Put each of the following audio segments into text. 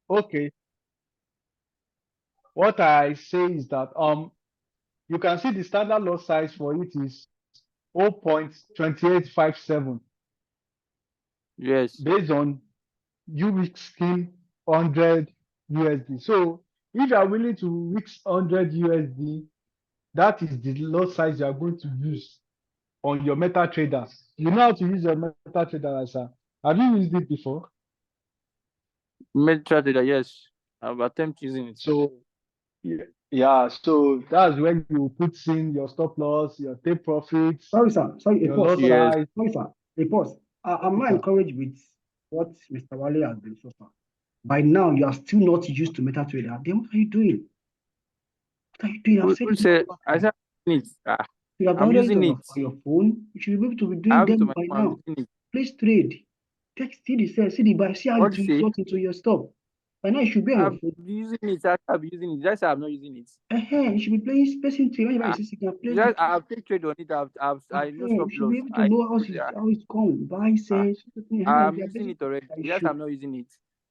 okay, what I say is that you can see the standard lot size for it is 0.2857 Yes. based on USD 100 USD. So if you are willing to risk 100 USD, that is the lot size you are going to use on your MetaTrader. You know how to use your MetaTrader, sir? Have you used it before? MetaTrader, yes. I've attempted using it. So yeah, so that's when you put in your stop loss, your take profits. Sorry, sir. Sorry, your lot size. Sorry, sir. A pause. I'm not encouraged with what Mr. Wale has been so far. By now, you are still not used to MetaTrader. Then what are you doing? What are you doing? I've said I said it. you have I'm downloaded using it it. on your phone. You should be able to be I doing have it on them my by phone. I'm now. using it. Place trade. See the sell, see the buy, see how What it do you say? got into your stop. By now, you should be on your phone. Using it. I'll be using it. That's why I'm not using it. You should be playing placing trade. Whenever you see signal, place Just I've taken trade on it. I know stop you should be loss. able to know how it's going. Buy, sell. I'm using it already. Yes, I'm not using it.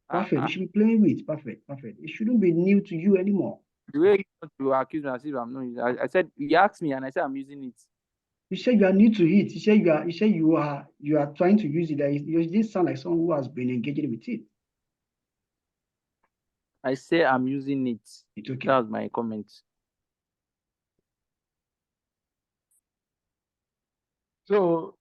Perfect. You should be playing with perfect. It shouldn't be new to you anymore. The way you want to accuse me as if I'm not using it. I said you asked me and I said I'm using it. You said you are new to it. You are trying to use it. You didn't sound like someone who has been engaging with it. I say I'm using it. It's okay. That was my comment. So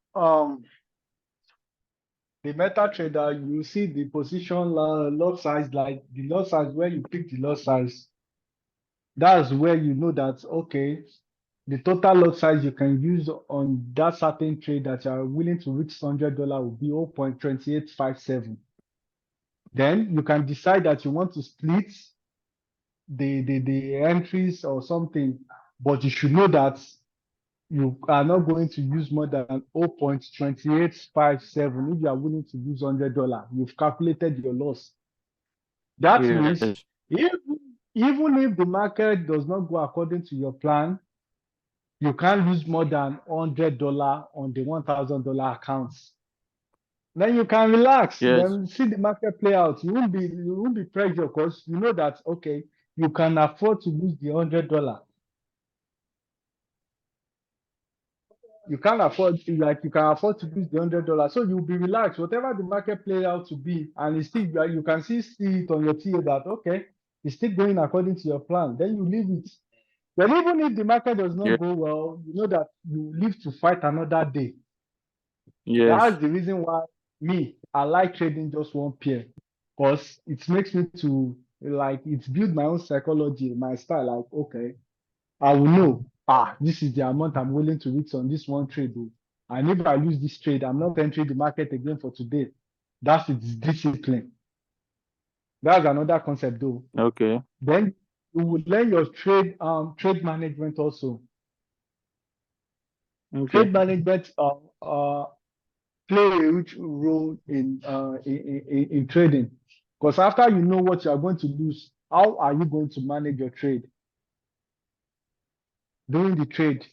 the MetaTrader, you see the position lot size, like the lot size where you pick the lot size. That's where you know that okay, the total lot size you can use on that certain trade that you are willing to reach $100 will be 0.2857. Then you can decide that you want to split the entries or something, but you should know that you are not going to use more than 0.2857 if you are willing to use $100. You've calculated your loss. That means even if the market does not go according to your plan, you can't lose more than $100 on the $1,000 accounts. Then you can relax. Yes. Then see the market play out. You won't be pressured because you know that okay, you can afford to lose the $100. You can't afford you can afford to lose the $100. So you'll be relaxed. Whatever the market play out to be, and it's still you can see it on your TA that okay, it's still going according to your plan. Then you leave it. But even if the market does not go well, you know that you live to fight another day. Yes. That's the reason why I like trading just one pair, because it makes me to it's build my own psychology, my style. Like, okay, I will know, this is the amount I'm willing to risk on this one trade. And if I lose this trade, I'm not entering the market again for today. That's its discipline. That's another concept though. Okay. Then you will learn your trade management also. Okay. Trade management play a huge role in trading, because after you know what you are going to lose, how are you going to manage your trade during the trade?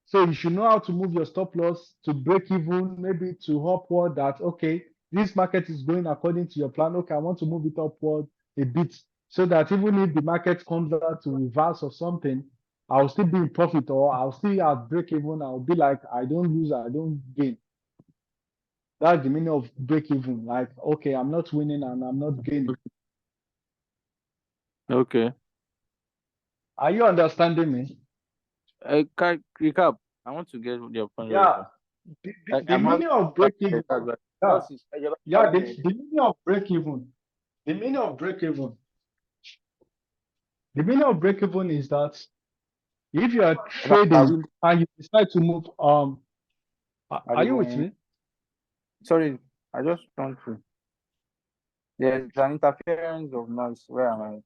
So you should know how to move your stop loss to break even, maybe to upward, that okay, this market is going according to your plan. Okay, I want to move it upward a bit, so that even if the market comes out to reverse or something, I'll still be in profit, or I'll still at break even. I'll be like, I don't lose, I don't gain. That's the meaning of break even. Like, okay, I'm not winning and I'm not gaining. Okay. Are you understanding me? Can recap. I want to get your point. Yeah. The meaning of break even. Yeah, the meaning of break even. The meaning of break even. The meaning of break even is that if you are trading and you decide to move, are you with me? Sorry, I just want to. There's an interference of noise. Where am I?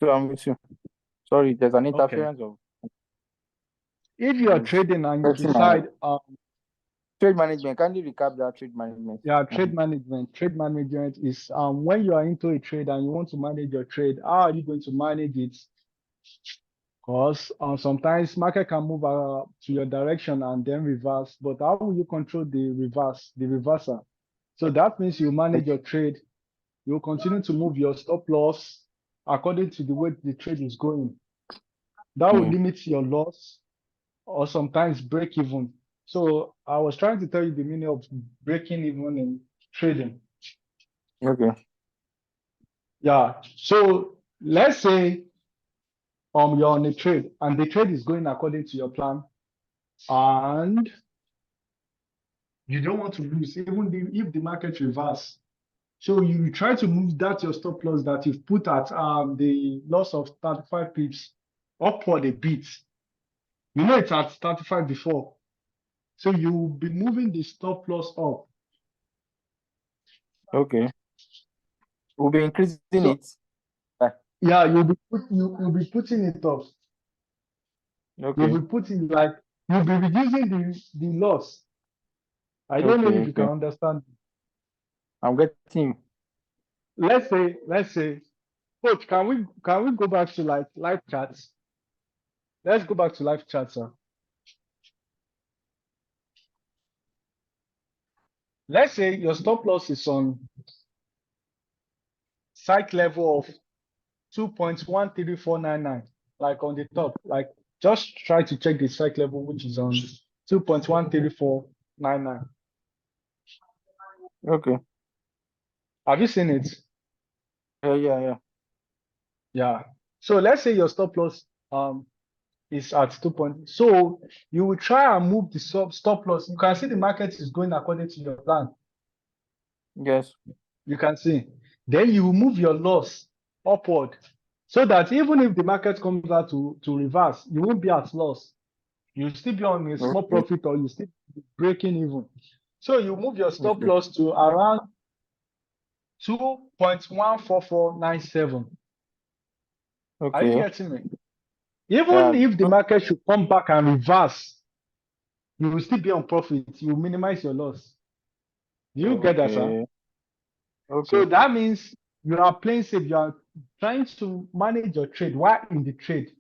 So I'm with you. Sorry, there's an interference of. If you are trading and you decide trade management, can you recap that trade management? Yeah, trade management. Trade management is when you are into a trade and you want to manage your trade, how are you going to manage it? Because sometimes market can move to your direction and then reverse. But how will you control the reversal? So that means you manage your trade. You continue to move your stop loss according to the way the trade is going. That will limit your loss or sometimes break even. So I was trying to tell you the meaning of breaking even in trading. Okay. Yeah. So let's say you're on a trade and the trade is going according to your plan, and you don't want to lose even if the market reverse. So you try to move that your stop loss that you've put at the loss of 35 pips upward a bit. You know it's at 35 before. So you'll be moving the stop loss up. Okay. We'll be increasing it. Yeah, you'll be putting it up. Okay. You'll be putting you'll be reducing the loss. I don't know if you can understand. I'm getting you. Let's say, coach, can we go back to live chats? Let's go back to live chat, sir. Let's say your stop loss is on site level of 2.13499, like on the top. Like just try to check the site level, which is on 2.13499. Okay. Have you seen it? Yeah. So let's say your stop loss is at 2 point. So you will try and move the stop loss. You can see the market is going according to your plan. Yes. You can see. Then you will move your loss upward so that even if the market comes out to reverse, you won't be at loss. You'll still be on a small profit or you still be breaking even. So you move your stop loss to around 2.14497. Are you getting me? Even if the market should come back and reverse, you will still be on profit. You will minimize your loss. Do you get that, sir? Okay. So that means you are playing safe. You are trying to manage your trade while in the trade.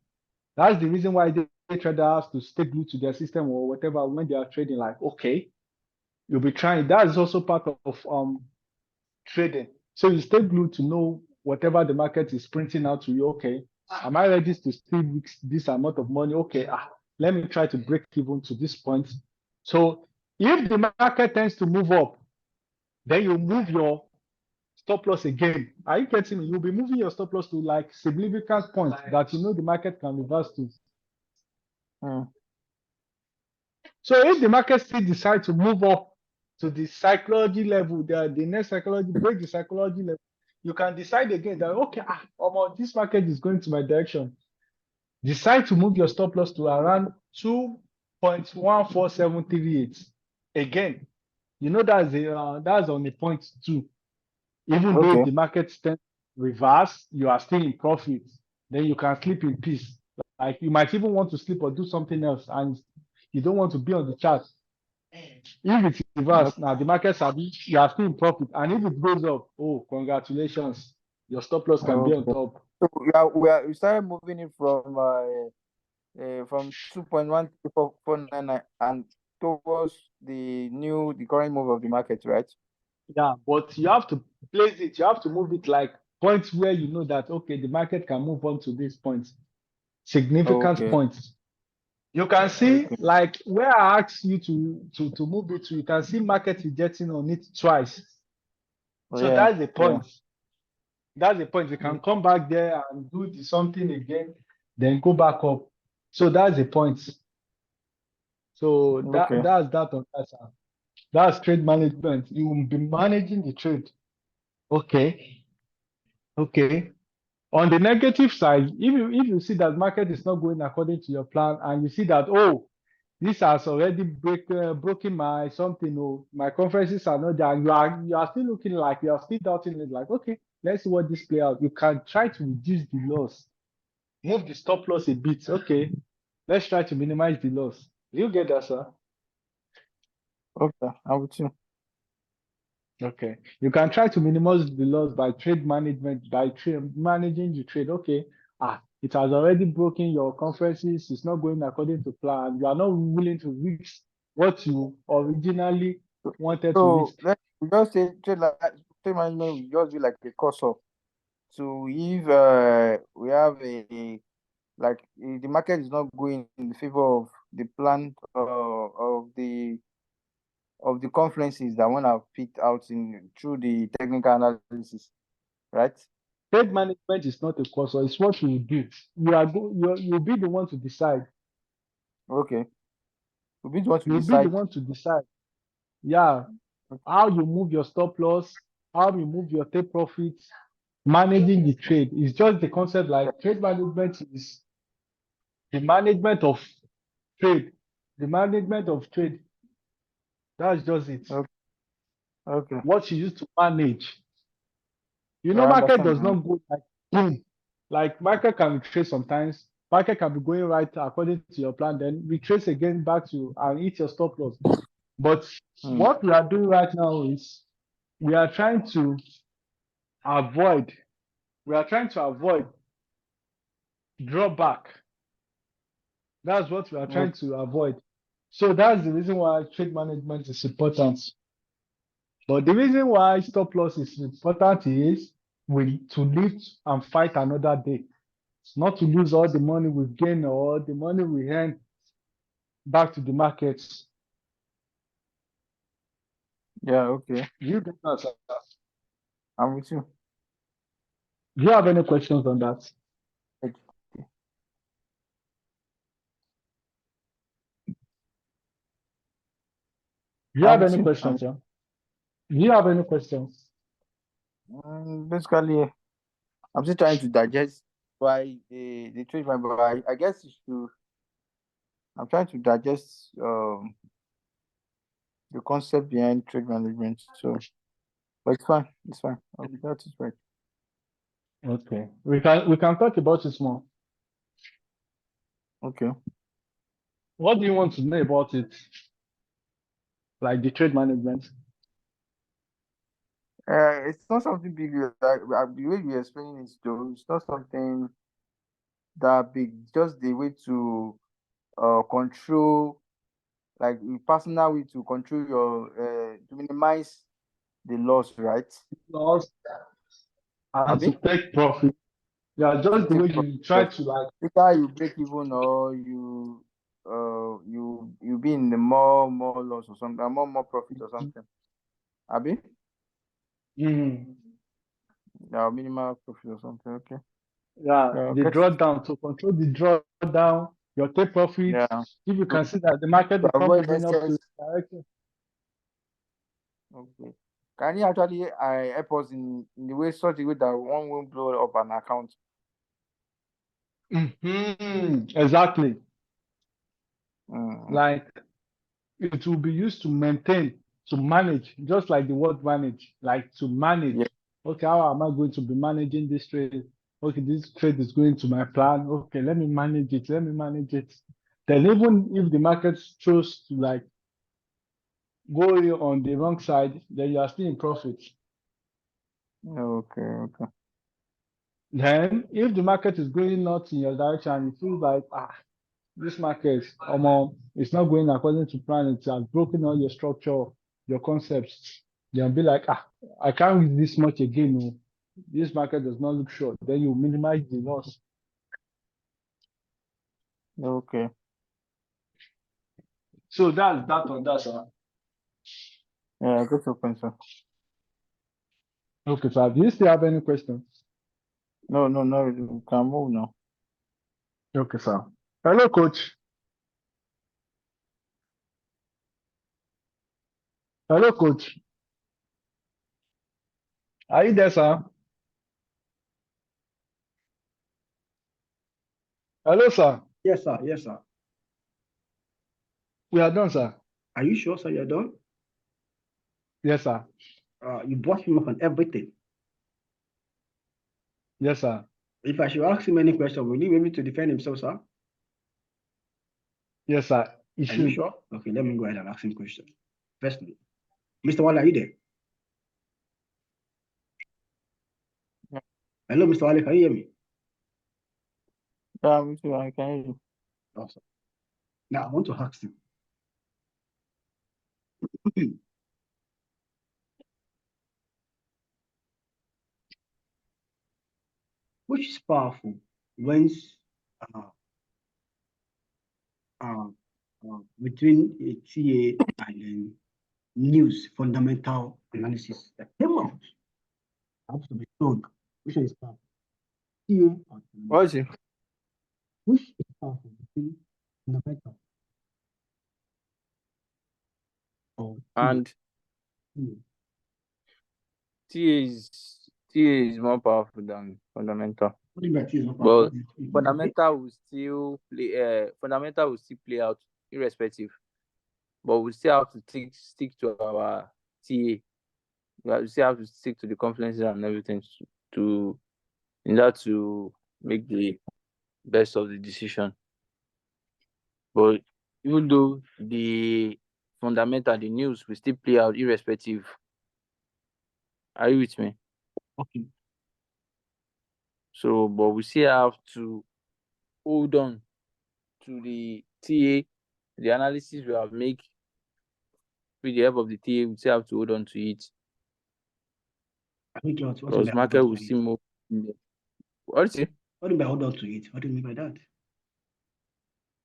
That's the reason why the trader has to stay glued to their system or whatever when they are trading. Like, okay, you'll be trying. That is also part of trading. So you stay glued to know whatever the market is printing out to you. Okay, am I ready to still mix this amount of money? Okay, let me try to break even to this point. So if the market tends to move up, then you move your stop loss again. Are you getting me? You'll be moving your stop loss to like significant point that you know the market can reverse to. So if the market still decide to move up to the psychology level, the next psychology, break the psychology level, you can decide again that, okay, this market is going to my direction. Decide to move your stop loss to around 2.14738. Again, you know that's on the point 2. Even though the market stands reverse, you are still in profit. Then you can sleep in peace. Like you might even want to sleep or do something else, and you don't want to be on the chart. If it's reverse, now the market you are still in profit. And if it goes up, oh, congratulations, your stop loss can be on top. So we started moving it from 2.13499 and towards the current move of the market, right? Yeah, but you have to place it. You have to move it like points where you know that okay, the market can move on to these points, significant points. You can see like where I asked you to move it to, you can see market rejecting on it twice. So that's the point. That's the point. You can come back there and do something again, then go back up. So that's the point. So that's that on that side. That's trade management. You will be managing the trade. Okay. On the negative side, if you see that market is not going according to your plan, and you see that this has already broken my something, my conferences are not there, you are still looking like you are still doubting it, like okay, let's see what this play out. You can try to reduce the loss, move the stop loss a bit. Okay, let's try to minimize the loss. You get that, sir? Okay, I would too. Okay, you can try to minimize the loss by trade management, by managing the trade. Okay, It has already broken your conferences. It's not going according to plan. You are not willing to reach what you originally wanted to reach. So let's just say trade management will just be like a cursor. So if we have like if the market is not going in favor of the plan of the conferences that one have picked out in through the technical analysis, right? Trade management is not a course, or it's what you do. You'll be the one to decide. Okay. We'll be the one to You'll be the decide. one to decide. Yeah, how you move your stop loss, how you move your take profits, managing the trade. It's just the concept like trade management is the management of trade. The management of trade. That's just it. Okay. Okay. What you use to manage. You Yeah, know, I market understand does now. not go like boom. Like market can retrace sometimes. Market can be going right according to your plan, then retrace again back to and hit your stop loss. But what we are doing right now is we are trying to avoid drawback. That's what we are trying to avoid. So that's the reason why trade management is important. But the reason why stop loss is important is to live and fight another day. Not to lose all the money we've gained or the money we earn back to the markets. Yeah, okay. You get that, sir? I'm with you. Do you have any questions on that? Do you have any questions, sir? Do you have any questions? Basically, I'm still trying to digest why the trade management, but I guess you should. I'm trying to digest the concept behind trade management. So, but it's fine. It's fine. That is right. Okay. We can talk about it more. Okay. What do you want to know about it? Like the trade management? It's not something big. The way you're explaining it, though, it's not something that big. Just the way to control, like a personal way to control your to minimize the loss, right? Loss and to Abi? take profit. Yeah, To just the take way profit, you try yes. to like. Either you break even or you be in the more loss or something, more profit or something. Abi? Yeah, minimal profit or something. Okay. Yeah, the Get it. drawdown to control the drawdown, your take profits. Yeah. If you can see that the market is To not avoid moving up to excess. the direction. Okay. Can you actually help us in the way such a way that one won't blow up an account? Exactly. Mm. Like it will be used to maintain, to manage, just like the word manage, like to manage. Yeah. Okay, how am I going to be managing this trade? Okay, this trade is going to my plan. Okay, let me manage it. Let me manage it. Then even if the market chose to like go on the wrong side, then you are still in profit. Okay. Then if the market is going not in your direction and you feel like this market, it's not going according to plan, it has broken all your structure, your concepts, you'll be like, I can't read this much again. No. This market does not look short. Then you minimize the loss. Okay. So that's that on that, sir. Yeah, good to answer. Okay, sir. Do you still have any questions? No, we can move now. Okay, sir. Hello, coach. Hello, coach. Are you there, sir? Hello, sir. Yes, sir. Yes, sir. We are done, sir. Are you sure, sir, you're done? Yes, sir. You brought him up on everything. Yes, sir. If I should ask him any question, will he be able to defend himself, sir? Yes, sir. Are you sure? Okay, let me go ahead and ask him question. Firstly, Mr. Wale, are you there? Yeah. Hello, Mr. Wale, can you hear me? Yeah, me too. I can hear you. Awesome. Now I want to ask you. Which is powerful when uh, uh, between a TA and then news fundamental analysis that came out have to be strong. Which one is powerful? TA or What is fundamental? it? Which is powerful between fundamental or TA? And TA is more powerful than fundamental. What do you mean by TA is not powerful? But What is it? fundamental will still play out irrespective. But we still have to stick to our TA. We still have to stick to the conferences and everything in order to make the best of the decision. But even though the fundamental, the news will still play out irrespective. Are you with me? Okay. So, but we still have to hold on to the TA, the analysis we have made with the help of the TA. We still have to hold on to it I think what because market will still move. What is it? What do you mean by hold on to it? What do you mean by that?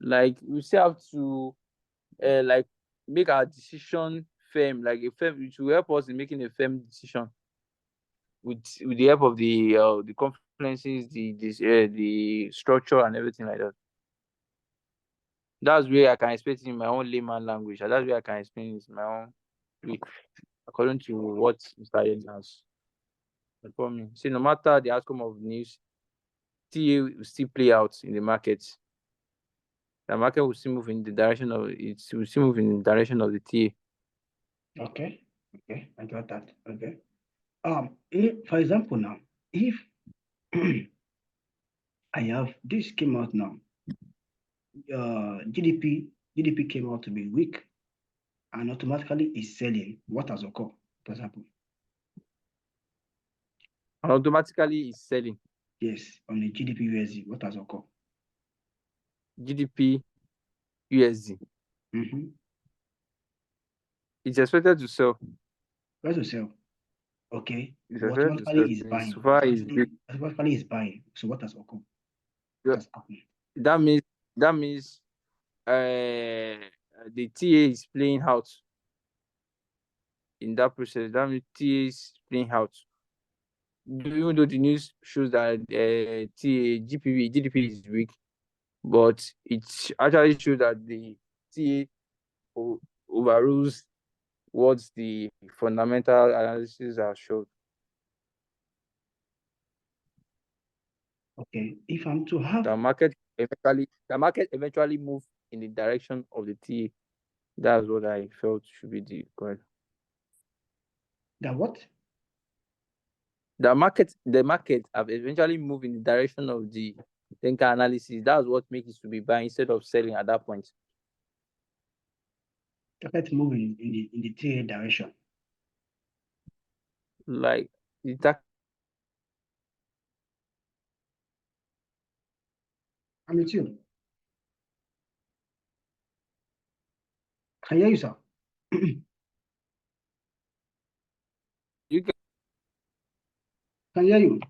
Like we still have to like make our decision firm, like a firm. It will help us in making a firm decision with the help of the conferences, the structure and everything like that. That's where I can explain it in my own layman language, and that's where I can explain it in my own way, according to what Mr. Yen has informed me. See, no matter the outcome of news, TA will still play out in the market. The market will still move in the direction of it. Will still move in the direction of the TA. Okay, okay, I got that. Okay. For example, now, if I have this came out now, GDP came out to be weak and automatically is selling. What has occurred? For example, And automatically is selling. yes, on the GDP USD, what has occurred? GDP USD. Mm-hmm. It's expected to sell. Where's the sell? Okay, It's but expected to automatically is sell. buying. So far, is big. Automatically is buying. So what has occurred? What has happened? That means the TA is playing out in that process. That means TA is playing out. Even though the news shows that GDP is weak, but it actually shows that the TA overrules what the fundamental analysis has showed. Okay, if I'm to have The market eventually move in the direction of the TA. That's what I felt should be the correct. the what? The market have eventually moved in the direction of the technical analysis. That's what makes it to be buying instead of selling at that point. Let's move in the TA direction. Like the I'm with you. Can you hear you, sir? you can Can hear you.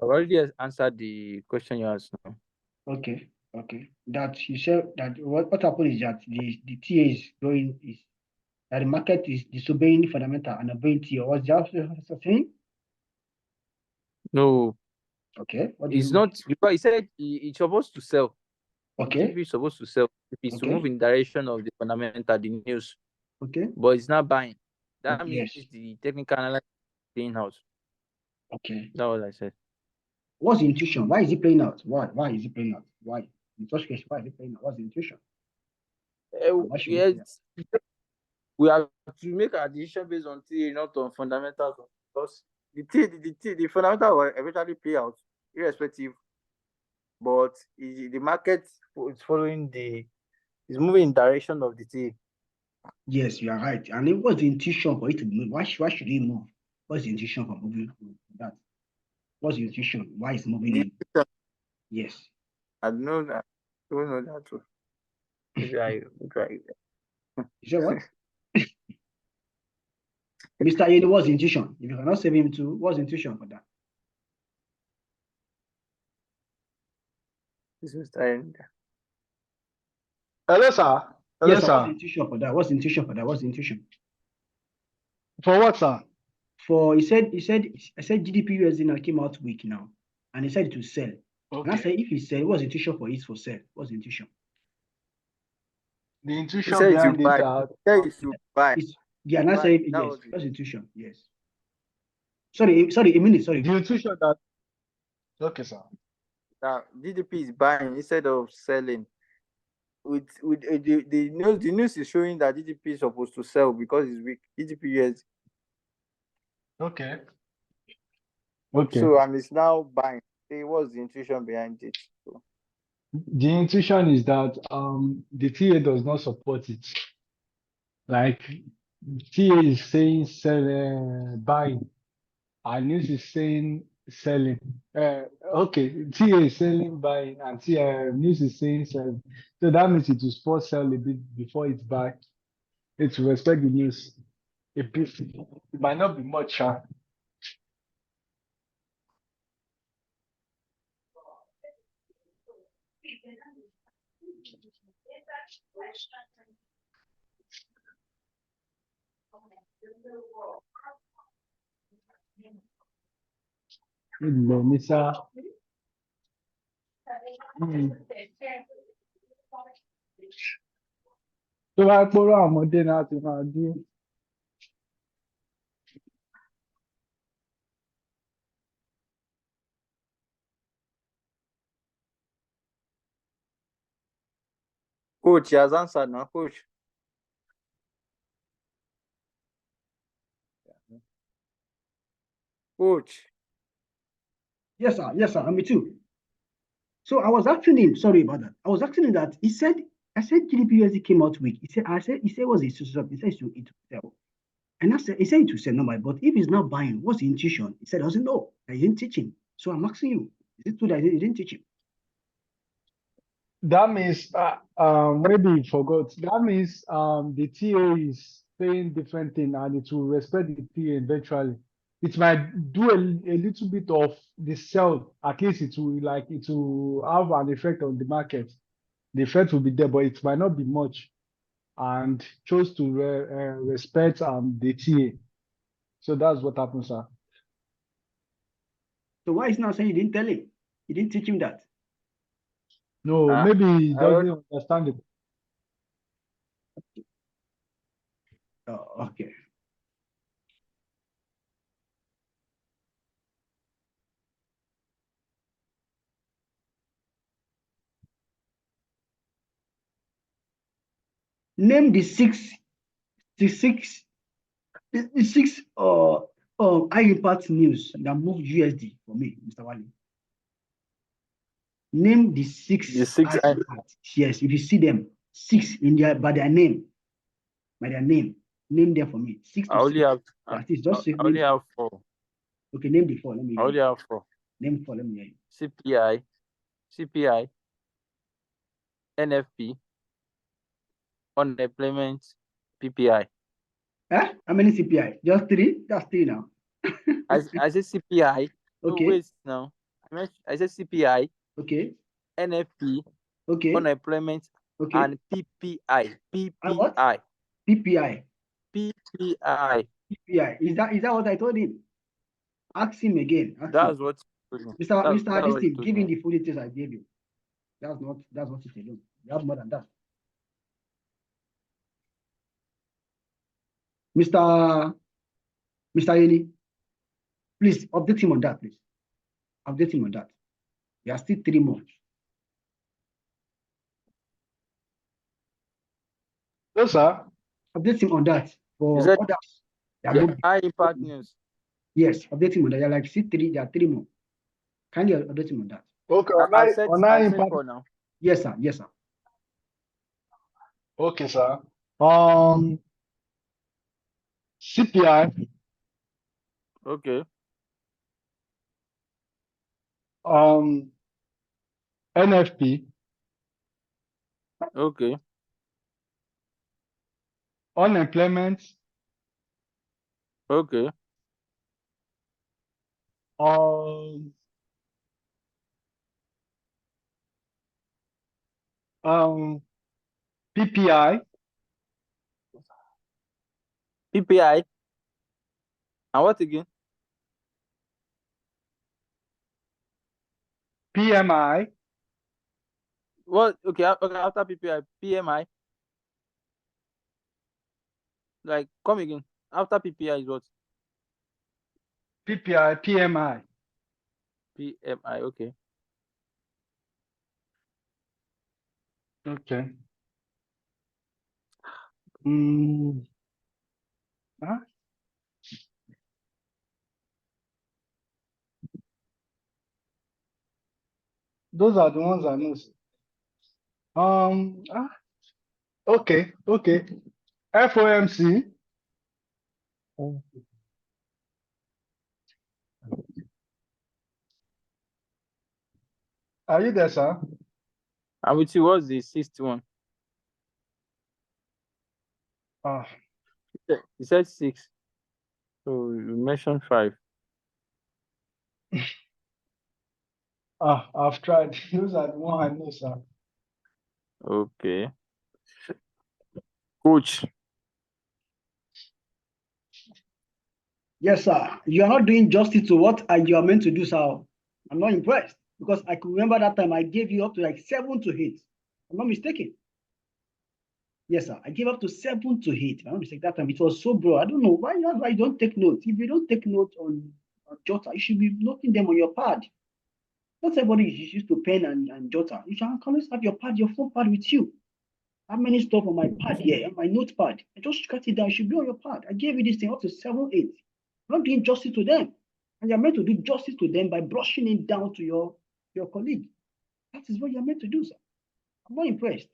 already answered the question you asked now. Okay, okay. That you said that what happened is that the TA is going is that the market is disobeying fundamental and obeying TA. What's that saying? No, Okay, what do it's you mean? not because he said it's supposed to sell. Okay, GBP is supposed to sell. If it's to move in direction of the fundamental, the news. okay, But it's not buying. That okay, means yes. the technical analysis is playing out. Okay. That's what I said. What's the intuition? Why is it playing out? Why is it playing out? Why? In such case, why is it playing out? What's the intuition? Why should we play out? We have to make our decision based on theory, not on fundamentals. Because the fundamental will eventually play out, irrespective. But the market is following is moving in direction of the theory. Yes, you are right. And it was the intuition for it to move. Why should it move? What's the intuition for moving that? What's the intuition? Why is moving in? Yes. I don't know that. I don't know that too. Maybe I try. You said what? Mr. Yeni, what's the intuition? If you cannot save him too, what's the intuition for that? This is time. Hello, sir. Hello, Yes, sir. What's the sir. intuition for that? What's the intuition for that? What's the intuition? For what, sir? For I said GBPUSD now came out weak now, and he said it will sell. And I said if he sell, what's the intuition for it for sell? What's the intuition? The He intuition said behind you buy. it. He said you should buy. Yeah, and I said yes. That was What's the intuition? Yes. Sorry, a minute. Sorry. The intuition that. Okay, sir. That GDP is buying instead of selling. With the news is showing that GDP is supposed to sell because it's weak. GDP is Okay. Okay. so and it's now buying. Say what's the intuition behind it? So, The intuition is that the TA does not support it. Like TA is saying sell, buying, and news is saying selling. Okay, TA is selling, buying, and news is saying selling. So that means it will spot sell a bit before it's buy. It will respect the news a bit. It might not be much, huh? Ilẹ̀ ní sá. Tó bá pòrò àwọn ọmọdé náà ti máa dúró. coach, he has answered now, coach. Coach. Yes, sir. Yes, sir. Me too. So I was asking him, sorry about that. I was asking him that I said GBPUSD came out weak. He said what's the intuition? He said it will sell. And he said it will sell number, but if he's not buying, what's the intuition? He said he doesn't know. I didn't teach him. So I'm asking you, is it true that he didn't teach him? That means maybe he forgot. That means the TA is saying different thing and it will respect the TA eventually. It might do a little bit of the sell. At least it will have an effect on the market. The effect will be there, but it might not be much. And chose to respect the TA. So that's what happens, sir. So why is now saying you didn't tell him? You didn't teach him that? No, maybe he doesn't understand it. Oh, okay. Name the six high impact news that moved USD for me, Mr. Wali. Name the six high impact. Yes, if you see them, six in by their name. Name them for me. I only have four. Okay, name the four. Let me I only have four. Name 4. Let me hear you. CPI, NFP, unemployment, PPI. How many CPI? Just 3? That's 3 now. I said CPI. Okay. No, wait now. I said CPI. Okay. NFP. Okay. Unemployment. Okay. And PPI. What? PPI. PPI. Is that what I told him? Ask him again. That's what. Mr. Give him the full details I gave you. That's what it alone. You have more than that. Mr. Yeni, please update him on that, please. Update him on that. There are still 3 more. Yes, sir. Update him on that. For others. High impact news. Yes, update him on that. There are like 3. There are 3 more. Can you update him on that? Okay. I said for now. Yes, sir. Yes, sir. Okay, sir. CPI, Okay. NFP, Okay. unemployment, Okay. um, PPI, PPI. And what again? PMI, What? Okay. Okay. After PPI, PMI. Like, come again. After PPI is what? PPI, PMI. PMI. Okay. Okay. Huh? Those are the ones I know. Okay, okay. FOMC. Are you there, sir? And with you, what's the sixth one? You said 6. So you mentioned 5. I've tried. Those are the one I know, sir. Okay. Coach. Yes, sir. You are not doing justice to what you are meant to do, sir. I'm not impressed because I can remember that time I gave you up to like 7 to 8. I'm not mistaken. Yes, sir. I gave up to 7 to 8. I'm not mistaken. That time it was so broad. I don't know why you don't take notes. If you don't take notes on Jota, you should be noting them on your pad. Not everybody is used to pen and Jota. You can always have your pad, your phone pad with you. How many stuff on my pad here, on my notepad? I just cut it down. It should be on your pad. I gave you this thing up to 7, 8. I'm not doing justice to them. And you're meant to do justice to them by brushing it down to your colleague. That is what you're meant to do, sir. I'm not impressed.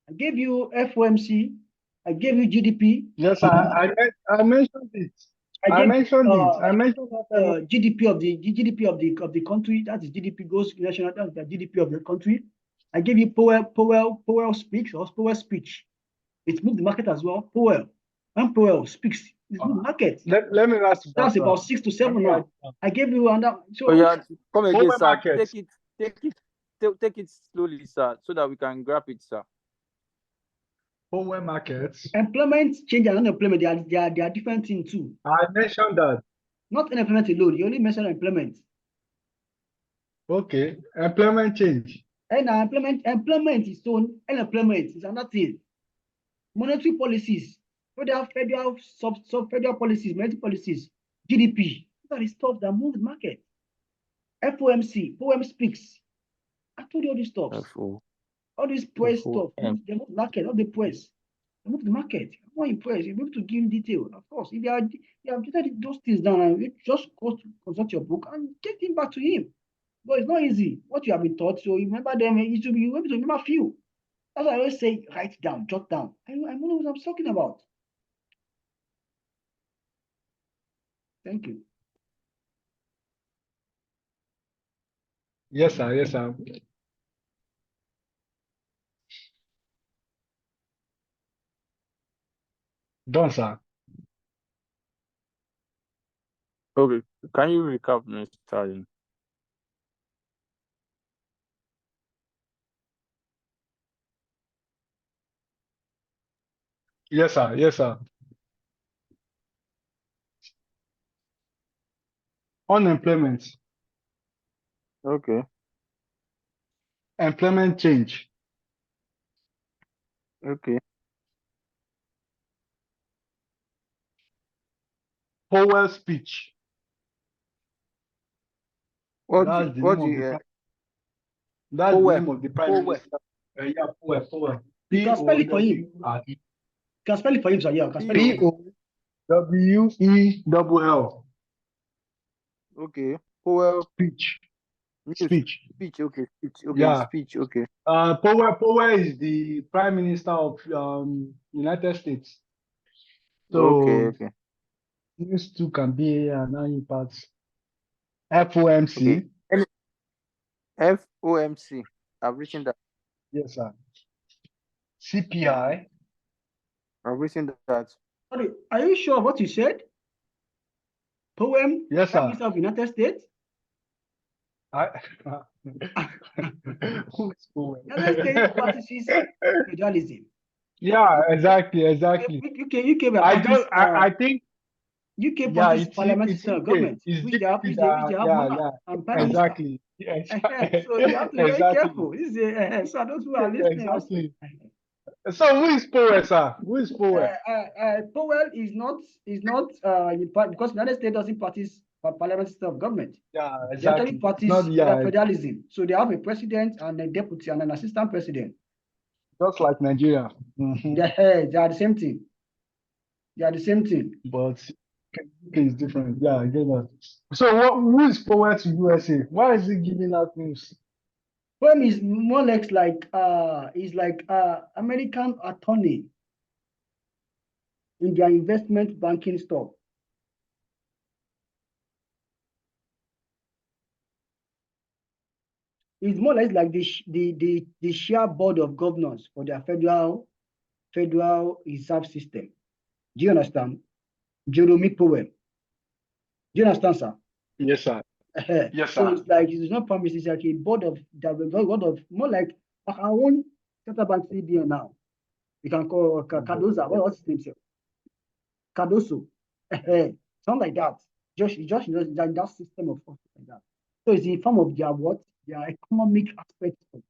I gave you FOMC. I gave you GDP. Yes, I mentioned it. I mentioned it. I mentioned that GDP of the country. That is GDP goes national. That's the GDP of the country. I gave you Powell speaks or Powell speech. It moved the market as well. Powell. When Powell speaks, it moved the market. Let me ask you. That's about 6 to 7 now. I gave you another. So yeah, come again, sir. Market. Take it slowly, sir, so that we can grab it, sir. Powell markets. Employment change and unemployment, they are different things too. I mentioned that. Not unemployment alone. You only mentioned employment. Okay, employment change. And employment is own. Unemployment is another thing. Monetary policies, federal policies, monetary policies, GDP. These are the stuff that move the market. FOMC, Powell speaks. I told you all these stuff. All this press stuff, they move the market, not the press. They move the market. I'm not impressed. You're able to give detail. Of course, if you have written those things down and you just go to consult your book and get him back to him. But it's not easy. What you have been taught, so you remember them, you should be able to remember a few. That's why I always say, write down, jot down. I know what I'm talking about. Thank you. Yes, sir. Yes, sir. Done, sir. Okay. Can you recap, Mr. Stalin? Yes, sir. Yes, sir. Unemployment. Okay. Employment change. Okay. Powell speech. What That's do the name of the prime minister. Yeah, Powell. You can spell it for him. You can spell it for him, sir. Yeah, I can spell it for him. POWELL. Okay. Powell Speech. Speech. Speech. Okay. Speech. Okay. Yeah. Speech. Okay. Powell is the Prime Minister of United States. Okay. So Okay. these two can be an impact. FOMC. Okay. FOMC. I've written that. Yes, sir. CPI. I've written that. Sorry, are you sure what you said? Poem, Yes, Prime sir. Minister of United States? Who is Powell? United States practices federalism. Yeah, exactly. UK I think UK yeah, practices parliamentary it's system of UK. government, It's which they have monarch and prime minister. exactly. Yes. So you have to be very careful. This is so those who are listening. Exactly. So who is Powell, sir? Who is Powell? Powell is not because United States doesn't practice parliamentary system of government. Yeah, They actually exactly. practice federalism. So they have a president and a deputy and an assistant president. Just like Nigeria. Mm-hmm. They are the same thing. They are the same thing. But UK is different. Yeah, I get that. So who is Powell to USA? Why is he giving out news? Powell is more like American attorney in their investment banking stuff. It's more or less like the share board of governors for their federal reserve system. Do you understand? Jeremy Powell. Do you understand, sir? Yes, sir. Yes, so sir. it's like it's not promise, it's like a board of more like our own central bank CBN now. You can call Cardoso. What's his name, sir? Cardoso. Something like that. Just that system of like that. So it's in form of their economic aspects of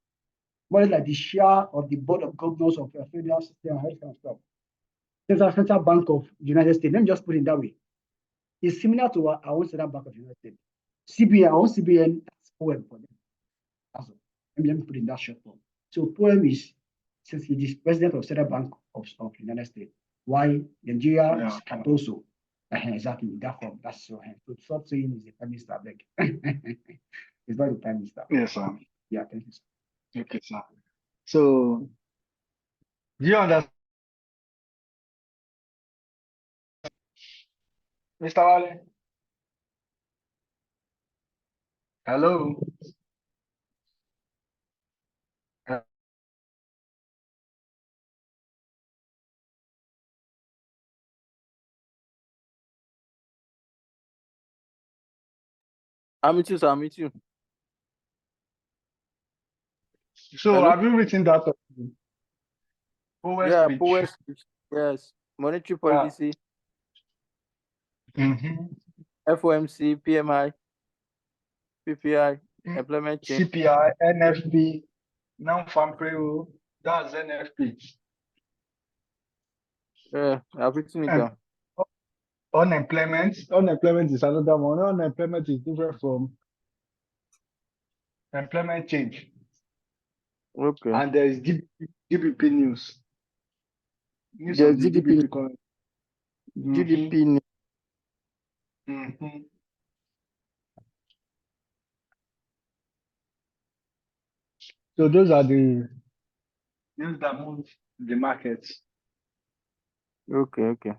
more like the share of the board of governors of the federal system and kind of stuff. Central Bank of the United States. Let me just put it that way. It's similar to our own Central Bank of the United States. CBN, our own CBN, that's poem for them. That's all. Let me put it in that short form. So poem is, since he is president of Central Bank of the United States, why Nigeria is Cardoso. Exactly in that form. That's so. So stop saying he's the prime minister, beg. He's not the prime minister. Yes, sir. Yeah, thank you, sir. Okay, sir. So do you understand? Mr. Wale? Hello? I'm with you, sir. I'm with you. So Hello? have you written that? Yeah, Powell speech. Yes. Monetary policy. FOMC, PMI, PPI, employment change. CPI, NFP, non-farm payroll, that's NFP. Yeah, I've written it down. Unemployment is another one. Unemployment is different from employment change. Okay. And there is GBP news. News There's of the GDP. GBP. GDP. So those are the news that move the markets. Okay, okay.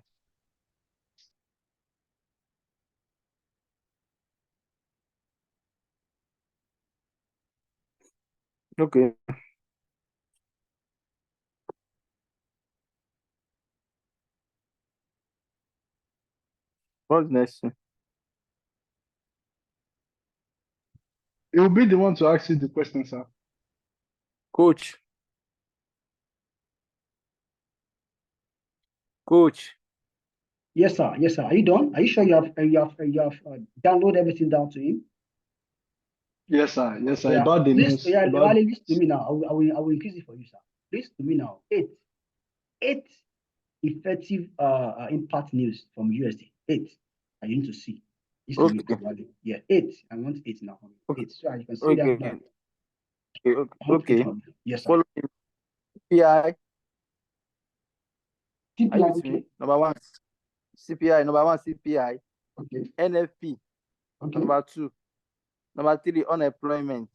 Okay. What's next? It will be the one to ask you the question, sir. Coach. Yes, sir. Yes, sir. Are you done? Are you sure you have download everything down to him? Yes, sir. Yes, sir. Yeah. About the news. Listen to me now. I will increase it for you, sir. Listen to me now. Eight effective impact news from USD. 8. And you need to see. Okay. Yeah, 8. I want 8 now. 8. So you can see Okay. that now. Okay. Yes, sir. Following CPI. CPI, okay. Number 1. CPI. Number 1, CPI. Okay. NFP. Okay. Number 2. Number 3, unemployment.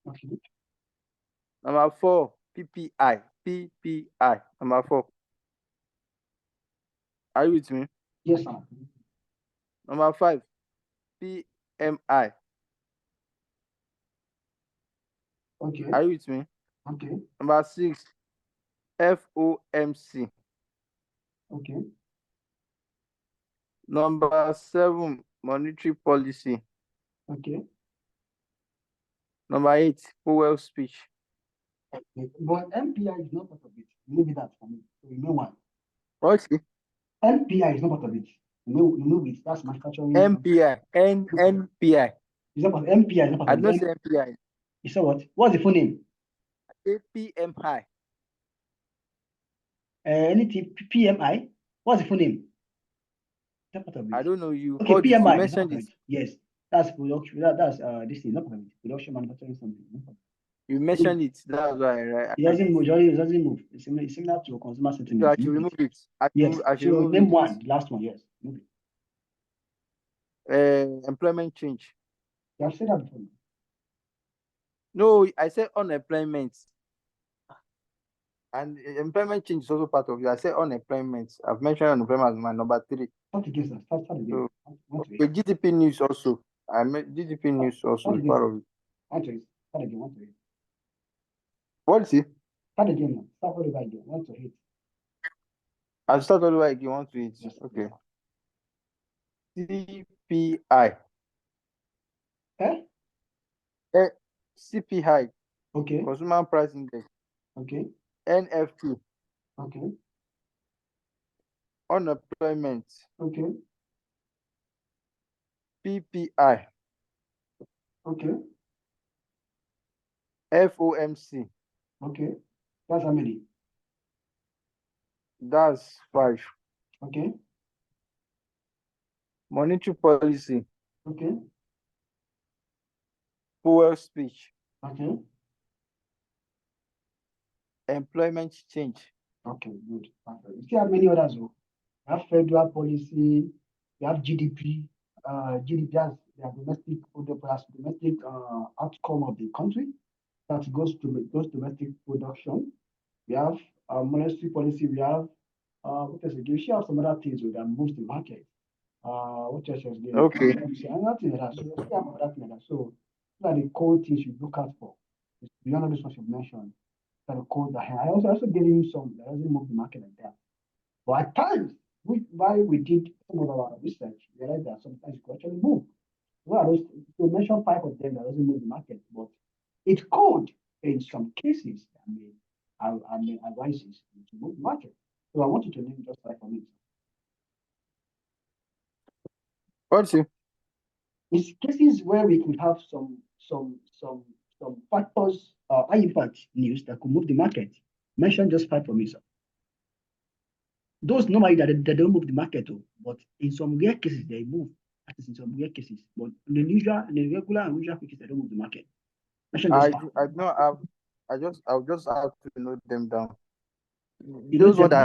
Okay. Number 4, PPI. PPI. Number 4. Are you with me? Yes, sir. Number 5, PMI. Okay. Are you with me? Okay. Number 6, FOMC. Okay. Number 7, monetary policy. Okay. Number 8, Powell speech. Okay. But MPI is not part of it. Remove that for me. So you know one. Okay. MPI is not part of it. Remove it. That's manufacturing. MPI. NPI. Is that part? MPI is not part I of don't it. say MPI. You saw what? What's the full name? PMI. Anything PMI? What's the full name? Is that part of it? I don't know. You Okay, called it. PMI. You mentioned it. Yes, that's production. That's this thing, not part of it. Production, manufacturing, something. You mentioned it. That's why. Right? It doesn't move. It doesn't move. It's similar to consumer sentiment. So I should remove it. Yes. I should So remove name it. one. The last one. Yes. Move it. Employment change. You have said that before. No, I said unemployment. And employment change is also part of it. I said unemployment. I've mentioned unemployment as my number 3. Start again, sir. Start again. So, the GDP news also. I meant GDP news also is part of it. Start again. 1 to 8. What is it? Start again now. Start all over again. 1 to 8. I'll start all over again. 1 to 8. Yes. Okay. CPI. CPI. Okay. Consumer Price Index. Okay. NFT. Okay. Unemployment. Okay. PPI. Okay. FOMC. Okay. That's how many? That's 5. Okay. Monetary policy. Okay. Powell speech. Okay. Employment change. Okay, good. You still have many others. We have federal policy, we have GDP. GDP has their domestic outcome of the country that goes to domestic production. We have monetary policy, we have what else again? We should have some other things that moves the market. What else is there? Okay. Another thing like that. So we still have other things like that. So these are the core things you look out for. It's beyond all this what you've mentioned. That code that I also gave him some that doesn't move the market like that. But at times, while we did some of our research, we realized that sometimes it could actually move. Well, to mention 5 of them that doesn't move the market, but it could, in some cases, I may advise you to move the market. So I want you to name just 5 for me. What's it? It's cases where we could have some factors, high impact news that could move the market. Mention just 5 for me, sir. Those normally that they don't move the market, but in some rare cases they move. That is in some rare cases, but in the regular and usual cases they don't move the market. Mention just 5. I'll just have to note them down. You know, Those ones that